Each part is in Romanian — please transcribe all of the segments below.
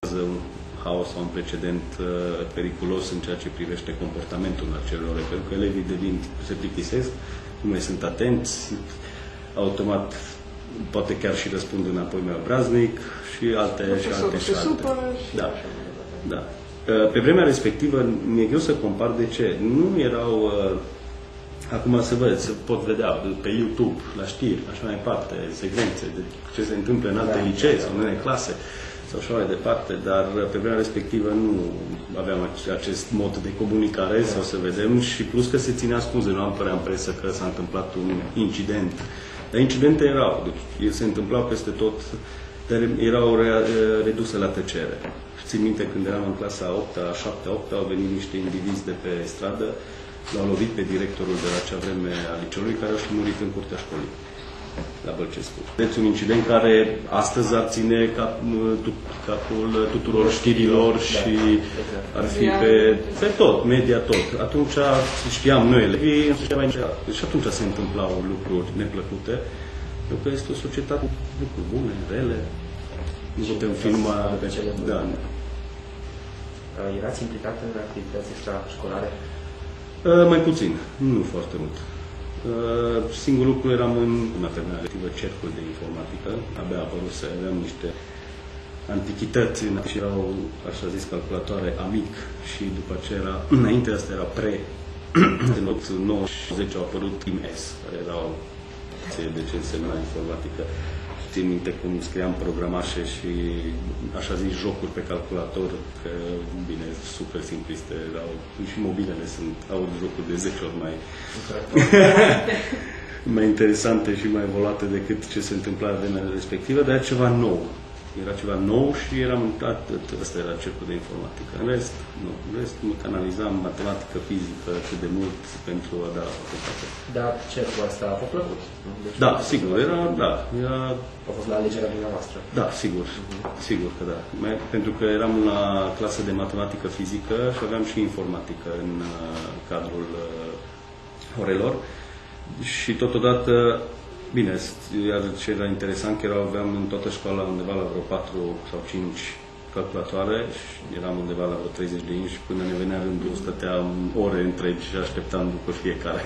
un haos sau un precedent periculos în ceea ce privește comportamentul acelor, pentru că elevii se plictisesc, nu mai sunt atenți, automat poate chiar și răspund înapoi mai obraznic și alte și alte. Da. Da. Pe vremea respectivă mi-e greu să compar de ce. Nu erau, acum se pot vedea pe YouTube, la știri, așa mai departe, secvențe de ce se întâmplă în alte licee sau în alte clase sau așa mai departe, dar pe vremea respectivă nu aveam acest mod de comunicare sau să vedem și plus că se ținea ascuns, nu apărea în presă că s-a întâmplat un incident. Dar incidente erau, deci se întâmplau peste tot, dar erau reduse la tăcere. Țin minte când eram în clasa 8-a, 7-a, 8-a, au venit niște indivizi de pe stradă, l-au lovit pe directorul de la acea vreme a liceului, care a și murit în curtea școlii, la Bălcescu. Deci un incident care astăzi ar ține capul tuturor știrilor și ar fi pe tot, media tot. Atunci știam noi, elevii, și atunci se întâmplau lucruri neplăcute, pentru că este o societate cu lucruri bune, rele. Nu putem filma. Da. Erați implicat în activități extrașcolare? Mai puțin, nu foarte mult. Singurul lucru eram în alternativă cercul de informatică, abia apărut să aveam niște antichități și erau, așa zis, calculatoare AMIC și după aceea era, înainte asta era în 9 și 10 au apărut IMS, care erau de ce însemna informatică. Țin minte cum scriam programașe și, așa zis, jocuri pe calculator, că, bine, super simpliste erau. Și mobilele au jocuri de 10 ori mai interesante și mai volate decât ce se întâmpla în vremea respectivă, dar era ceva nou. Era ceva nou și eram atât, ăsta era cercul de informatică. În rest, nu. În rest, mă canalizam matematică, fizică, cât de mult pentru a da facultate. Dar cercul ăsta a fost plăcut? Deci, da, sigur, era. A fost la alegerea dumneavoastră? Da, sigur, sigur că da. Pentru că eram la clasă de matematică, fizică și aveam și informatică în cadrul orelor. Și totodată, bine, iar ce era interesant, că aveam în toată școala undeva la vreo 4 sau 5 calculatoare și eram undeva la vreo 30 de inși și până ne venea rândul, stăteam ore întregi și așteptam după fiecare.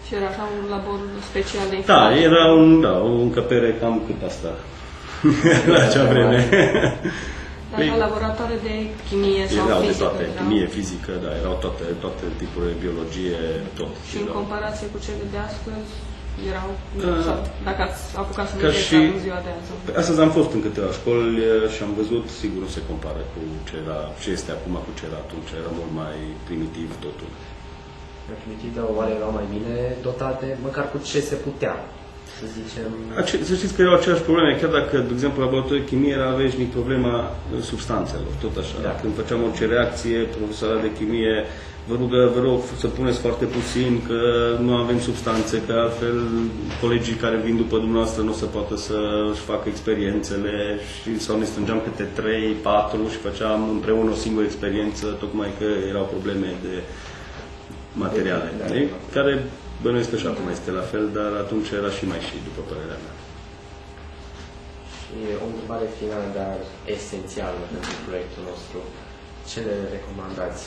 Și era așa un labor special de Da, informatică? era o încăpere cam cât asta, la acea vreme. Dar la laboratoare de chimie sau erau fizică? De toate, chimie, fizică, da, erau toate tipurile, biologie, tot. Și în comparație cu cele de astăzi, erau, dacă ați apucat să și în ziua de azi? Astăzi am fost în câteva școli și am văzut, sigur nu se compară cu ce este acum, cu ce era atunci, era mult mai primitiv totul. Primitiv, dar oare erau mai bine dotate, măcar cu ce se putea? Să zicem... Să știți că erau aceleași probleme, chiar dacă, de exemplu, la laboratorul de chimie aveți nici problema substanțelor, tot așa. Da. Când făceam orice reacție, profesoara de chimie, vă rog să puneți foarte puțin, că nu avem substanțe, că altfel colegii care vin după dumneavoastră nu o să poată să-și facă experiențele sau ne strângeam câte 3, 4 și făceam împreună o singură experiență, tocmai că erau probleme de materiale, care bănuiesc că și acum este la fel, dar atunci era și mai și, după părerea mea. Și o întrebare finală, dar esențială pentru proiectul nostru. Ce le recomandați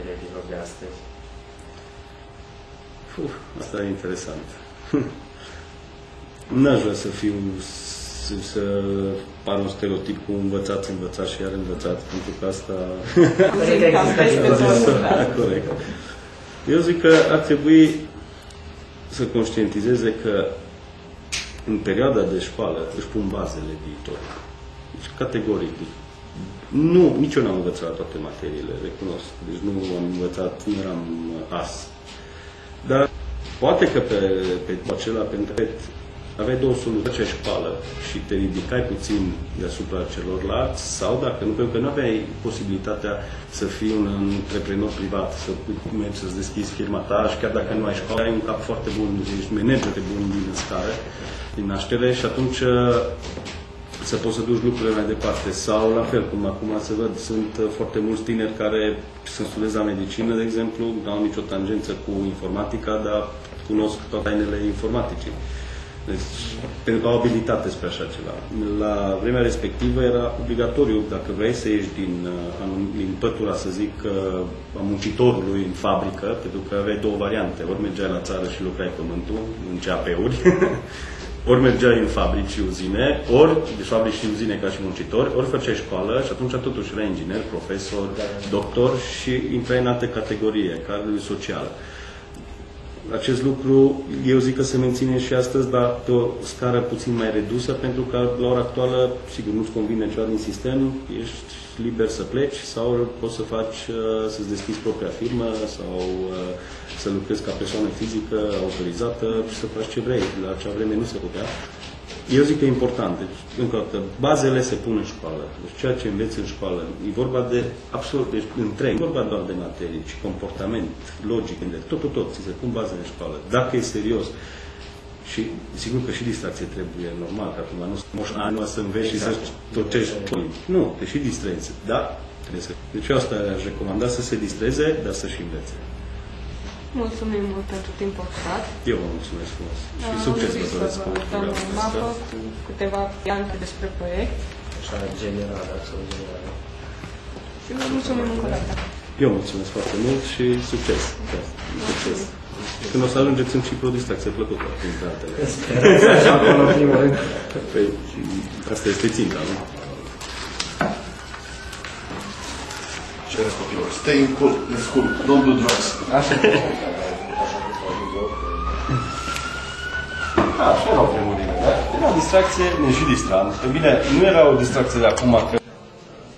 elevilor de astăzi? Asta e interesant. N-aș vrea să fiu, să par un stereotip cu învățați și iar învățați, pentru că asta... Corect. Eu zic că ar trebui să conștientizeze că în perioada de școală își pun bazele viitoare. Deci, categoric. Nici eu n-am învățat toate materiile, recunosc. Deci nu am învățat, nu eram as. Dar poate că pe acela, pentru că aveai două soluții, acea școală și te ridicai puțin deasupra celorlalți, sau dacă nu, pentru că nu aveai posibilitatea să fii un antreprenor privat, să mergi să-ți deschizi firma ta și chiar dacă nu ai școală, ai un cap foarte bun, ești manager de bun din stare, din naștere și atunci să poți să duci lucrurile mai departe. Sau, la fel, cum acum se văd, sunt foarte mulți tineri care sunt studenți la medicină, de exemplu, nu au nicio tangență cu informatica, dar cunosc toate tainele informaticii. Deci, pentru că au abilitate spre așa ceva. La vremea respectivă era obligatoriu, dacă vrei să ieși din pătura, să zic, a muncitorului în fabrică, pentru că aveai două variante. Ori mergeai la țară și lucrai pământul, în CAP-uri, ori mergeai în fabrici și uzine, ori, deci fabrici și uzine ca și muncitori, ori făceai școală și atunci totuși erai inginer, profesor, doctor și intrai în altă categorie, cadrul social. Acest lucru, eu zic că se menține și astăzi, dar pe o scară puțin mai redusă, pentru că la ora actuală, sigur, nu-ți convine ceva din sistem, ești liber să pleci sau poți să faci, să-ți deschizi propria firmă sau să lucrezi ca persoană fizică autorizată și să faci ce vrei. La acea vreme nu se putea. Eu zic că e important. Deci, încă o dată, bazele se pun în școală. Deci ceea ce înveți în școală, e vorba de absolut, deci întreg, nu e vorba doar de materii, ci comportament, logic, tot, ți se pun bazele în școală. Dacă e serios, și sigur că și distracție trebuie, normal, că acum nu moș anul să înveți și să tocești. Nu, te și distrezi, da? Trebuie să... Deci eu asta aș recomanda, să se distreze, dar să și învețe. Mulțumim mult pentru timpul acordat. Eu vă mulțumesc frumos. Și succes vă doresc cu programul o mapă cu câteva variante despre proiect. Așa, general, absolut general. Și vă mulțumim încă o dată. Eu mulțumesc foarte mult și succes. Succes. Când o să ajungeți și pro distracție plăcută, printre altele. Sper așa acolo, în primul rând. Păi, asta este ținta, nu? Ce are copilor? Stay in school, don't do drugs. Așa. Așa erau vremurile, da? Era o distracție, ne și distram. Bine, nu era o distracție de acum, că